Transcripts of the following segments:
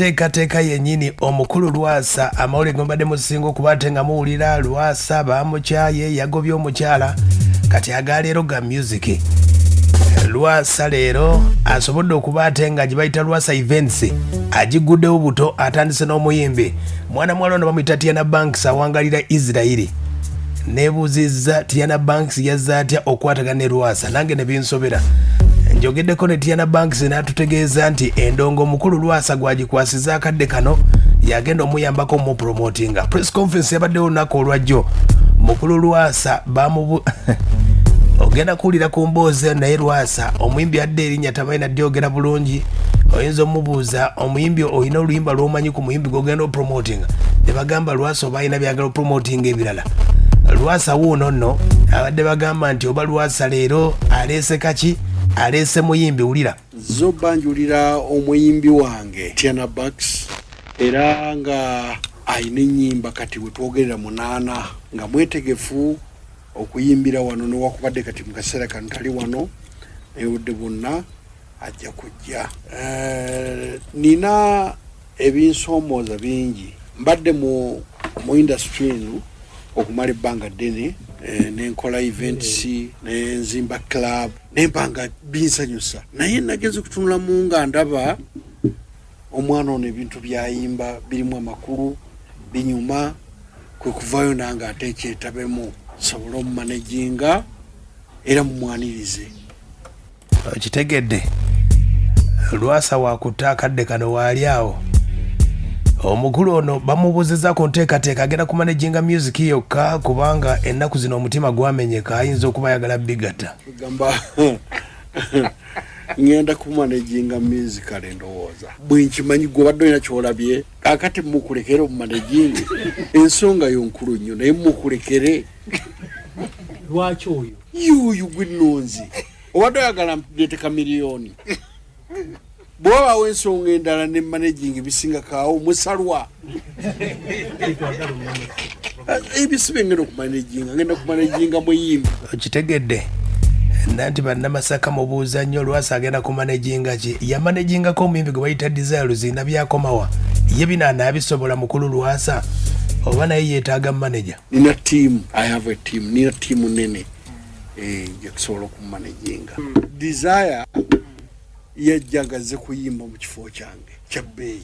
nteekateeka yennyini omukulu Lwasa amawulire gombadde musinga okubate nga muwulira Lwasa bamukyaye yagobye omukyala kati agaleero ga music. Lwasa leero asobodde okuba ate nga gye bayita Lwasa events agiguddewo buto atandise n'omuyimbi mwana mwala ono bamuyita Tyana Bax awangalira Israeli. Nebuuzizza Tyana Bax yazze atya okwatagana ne Lwasa nange ne binsobera. Njogeddeko ne Tyana Bax n'atutegeeza nti endongo omukulu Lwasa gwagikwasiza akadde kano yagenda omuyambako mu promotinga. Press conference yabaddewo olunaku olwajjo mukulu Lwasa bamubu ogenda kuwulira ku mboozi naye Lwasa omuyimbi adde erinnya tamanyi nadde ogera bulungi oyinza omubuuza omuyimbi olina oluyimba lw'omanyi ku muyimbi gw'ogenda opromotinga ne bagamba Lwasa oba alina byagala opromotinga ebirala. Lwasa wuuno nno abadde bagamba nti oba Lwasa leero aleese kaki aleese muyimbi wulira zo banjulira omuyimbi wange Tyana Bax era nga ayina ennyimba kati we twogerera 8 nga mwetegefu okuyimbira wano newakubadde kati mu kaseera kano tali wano ebudde bwonna ajja kujja. Nina ebinsoomooza bingi mbadde mu industry eno okumala ebbanga ddene nenkola events nenzimba club nempanga binsanyusa naye nageze kutunula mu nga ndaba omwana ono ebintu byayimba birimu amakulu binyuma kwe kuvayo nange ate ekyetabemu sobola omumanaginga era mumwanirize. Kitegedde Lwasa wakutta akadde kano waali awo omukulu ono bamubuuziza ku nteekateeka agenda kumanaginga music yokka kubanga ennaku zino omutima gwamenyeka ayinza okuba ayagala bigata gamba ngenda kumanaginga music alendowooza bwenkimanyi gwobadde olina kyolabye akati mukulekere omumanaginga ensonga yonkulu nnyo naye mukulekere lwaki oyo yuyu gwennonzi obadde oyagala mpeteka miliyoni bw'obaawo ensonga endala ne managing bisinga kaawo musalwa ebisibe ngenda okumanaginga ngenda kumanaginga muyimbi. Okitegedde nanti bannamasaka mubuuza nnyo Lwasa agenda kumanaginga ki yamanagingako omuyimbi gwe bayita Desire zina byakomawa ye bino anaabisobola mukulu Lwasa oba naye yeetaaga manager. Nina team, I have a team, nina team nene jakusobola okumanaginga. Desire yajjagaze kuyimba mu kifo kyange kya bbeeyi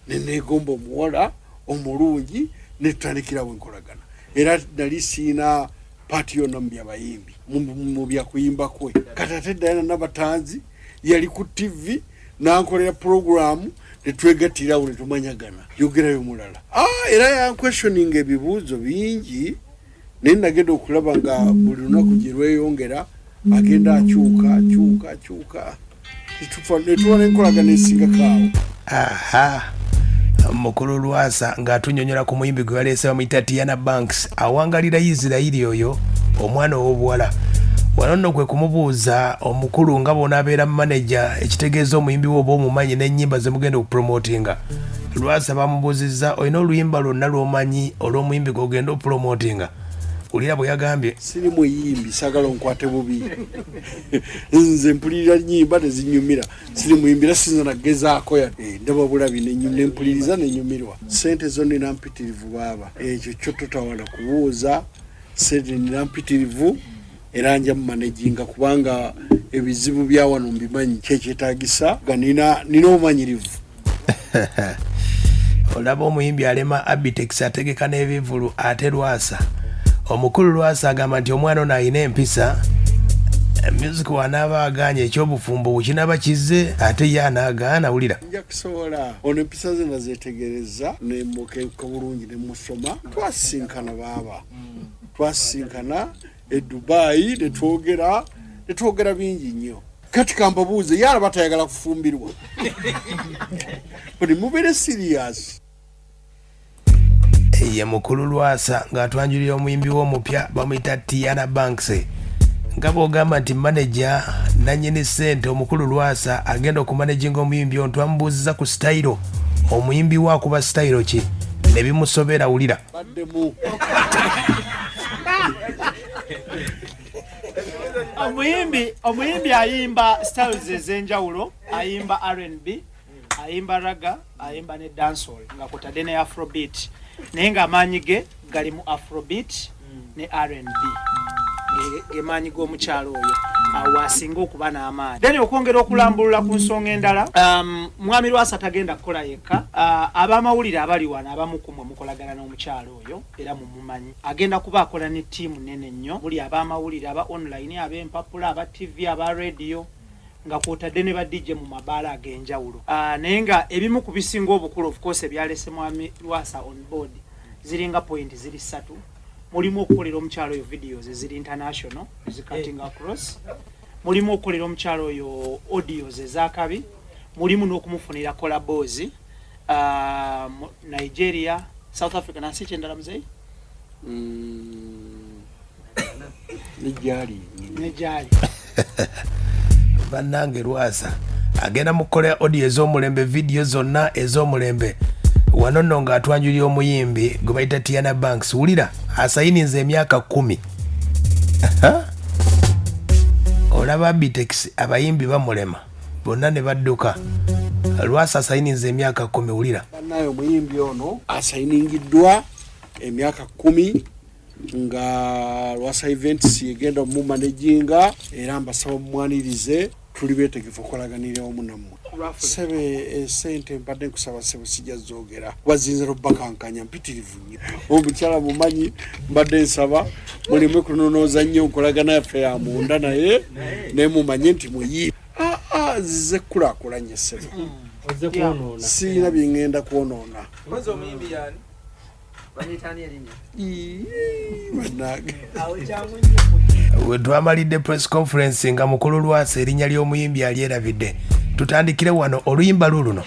neneegomba omuwala omulungi netutandikira bwenkolagana era nali siina paati yonna mu byabayimbi mu byakuyimba kwe kati ate Diana Nabatanzi yali ku TV nankolera programu netwegattirawo netumanyagana yogerayo mulala era yanquestioning ebibuuzo bingi naye nagenda okulaba nga buli lunaku gye lweyongera agenda akyuka netubona enkolagana esinga kaawo. Mukulu Lwasa ng'atunyonyola ku muyimbi gwe baleese bamuyita Tyana Bax awangalira Israeli oyo omwana ow'obuwala wano nno kwe kumubuuza omukulu nga bw'onaabeera manager ekitegeeza omuyimbi we oba omumanyi n'ennyimba ze mugenda okupromotinga. Lwasa bamubuuzizza olina oluyimba lwonna lw'omanyi olw'omuyimbi gw'ogenda okupromotinga ulira bwe yagambye siri muyimbi sagala onkwate bubi nze mpulirira nnyimba tezinyumira siri muyimbi era sinza nagezaako ndaba bulabi nempuliriza nenyumirwa sente zo nina mpitirivu baaba ekyo kyo totawala kubuuza sente nina mpitirivu era nja mumanaginga kubanga ebizibu bya wano mbimanyi kyekyetaagisa nga nina omumanyirivu. Olaba omuyimbi alema Abitex ategeka n'ebivulu ate Lwasa omukulu Lwasa agamba nti omwana ono alina empisa music wanaaba aganye ekyobufumbo bukinaba kize ate ye anaagaana wulira nja kusobola ono empisa ze nazeetegereza nemukeeka bulungi nemusoma twasinkana baaba twasinkana e Dubai netwogera bingi nnyo kati kambabuuze ye alaba tayagala kufumbirwa buli mubeere serious. Ye mukulu Lwasa ng'atwanjulira omuyimbi w'omupya bamuyita Tyana Bax nga bw'ogamba nti manager nannyini ssente omukulu Lwasa agenda okumanaginga omuyimbi ono twamubuuziza ku style omuyimbi we akuba style ki ne bimusobera wulira omuyimbi ayimba styles ez'enjawulo ayimba R&B ayimba raga ayimba ne dancehall nga kwotadde ne afrobeat naye ng'amaanyi ge gali mu afrobeat ne R&B gemaanyi g'omukyalo oyo awo asinga okuba n'amaanyi. Then okwongera okulambulula ku nsonga endala, mwami Lwasa tagenda kukola yekka. Ab'amawulire abali wano abamu ku mmwe mukolagana n'omukyalo oyo era mumumanyi. Agenda kuba akola ne ttiimu nnene nnyo, muli ab'amawulire aba online, ab'empapula, aba TV, aba radio, nga kwotadde ne ba DJ mu mabaala ag'enjawulo. Naye nga ebimu ku bisinga obukulu of course ebyalese mwami Lwasa on board ziringa point ziri 3. Mulimu okukolera omukyalo oyo videos eziri international cutting across, mulimu okukolera omukyalo oyo audios ezakabi, mulimu n'okumufunira collabos Nigeria, South Africa nansi kyendala muzeyi nejali bannange Lwasa agenda mukola audio ez'omulembe, video zonna ez'omulembe. Wano nno ng'atwanjulira omuyimbi gwe bayita Tyana Bax. Wulira asayininze emyaka 10. Olaba Bitex abayimbi bamulema bonna ne badduka. Lwasa asayininze emyaka 10. Wulira bannaye omuyimbi ono asayiningiddwa emyaka 10 nga Lwasa Events egenda omumanaginga era mbasaba mumwanirize tuli beetegefu okolaganira wamu nammwe. Sebe sente mbadde nkusaba sebe sijja zoogera wazinze lubakankanya mpitirivu nnyo omukyala mumanyi mbadde nsaba muleme kunonooza nnyo nkolagana yaffe ya munda naye naye mumanye nti muyiibi zize kulaakulanye sebe siina bye ŋŋenda kwonoona. we twamalidde press conference nga mukulu Lwasa erinnya ly'omuyimbi alyerabidde. Tutandikire wano oluyimba luno.